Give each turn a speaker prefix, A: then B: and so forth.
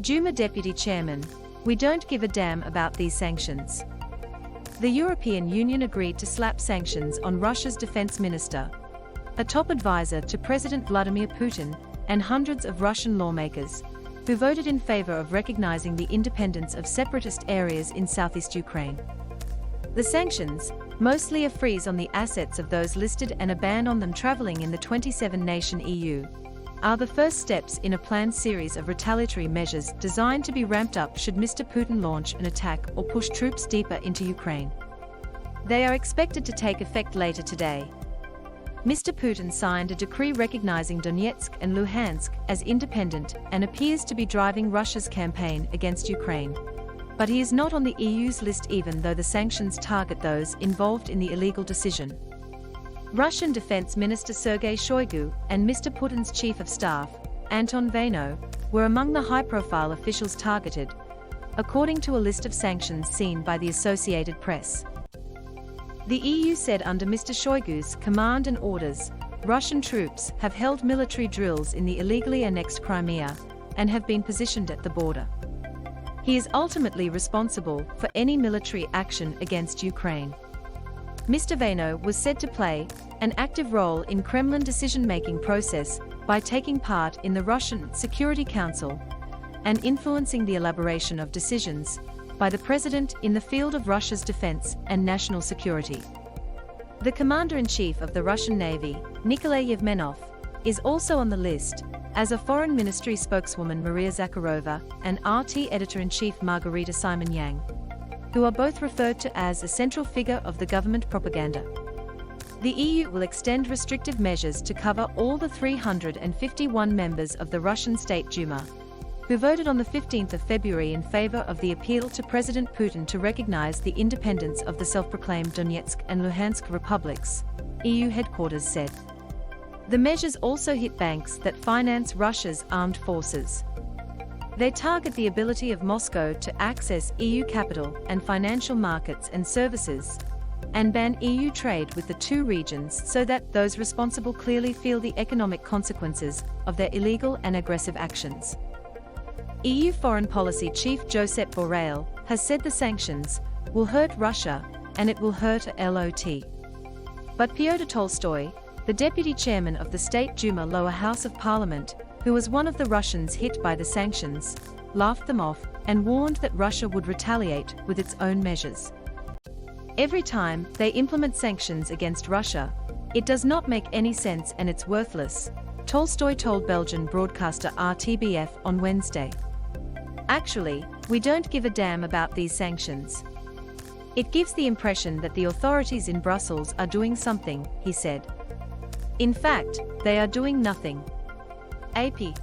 A: Duma deputy chairman, "We don't give a damn about these sanctions." The European Union agreed to slap sanctions on Russia's defense minister, a top advisor to President Vladimir Putin, and hundreds of Russian lawmakers, who voted in favor of recognizing the independence of separatist areas in southeast Ukraine. The sanctions, mostly a freeze on the assets of those listed and a ban on them traveling in the 27-nation EU, are the first steps in a planned series of retaliatory measures designed to be ramped up should Mr. Putin launch an attack or push troops deeper into Ukraine. They are expected to take effect later today. Mr. Putin signed a decree recognizing Donetsk and Luhansk as independent and appears to be driving Russia's campaign against Ukraine. But he is not on the EU's list even though the sanctions target those involved in the illegal decision. Russian Defense Minister Sergei Shoigu and Mr. Putin's Chief of Staff, Anton Vaino, were among the high-profile officials targeted, according to a list of sanctions seen by the Associated Press. The EU said under Mr. Shoigu's command and orders, Russian troops have held military drills in the illegally annexed Crimea and have been positioned at the border. He is ultimately responsible for any military action against Ukraine. Mr. Vaino was said to play an active role in Kremlin decision-making process by taking part in the Russian Security Council and influencing the elaboration of decisions by the president in the field of Russia's defense and national security. The commander-in-chief of the Russian Navy, Nikolai Yevmenov, is also on the list, as are Foreign Ministry spokeswoman Maria Zakharova and RT editor-in-chief Margarita Simon-Yang, who are both referred to as a central figure of the government propaganda. The EU will extend restrictive measures to cover all the 351 members of the Russian State Duma, who voted on the 15th of February in favor of the appeal to President Putin to recognize the independence of the self-proclaimed Donetsk and Luhansk republics, EU headquarters said. The measures also hit banks that finance Russia's armed forces. They target the ability of Moscow to access EU capital and financial markets and services, and ban EU trade with the two regions so that those responsible clearly feel the economic consequences of their illegal and aggressive actions. EU Foreign Policy Chief Josep Borrell has said the sanctions will hurt Russia and it will hurt a lot. But Pyotr Tolstoy, the deputy chairman of the State Duma lower house of parliament, who was one of the Russians hit by the sanctions, laughed them off and warned that Russia would retaliate with its own measures. Every time they implement sanctions against Russia, it does not make any sense and it's worthless, Tolstoy told Belgian broadcaster RTBF on Wednesday. Actually, we don't give a damn about these sanctions. It gives the impression that the authorities in Brussels are doing something, he said. In fact, they are doing nothing. AP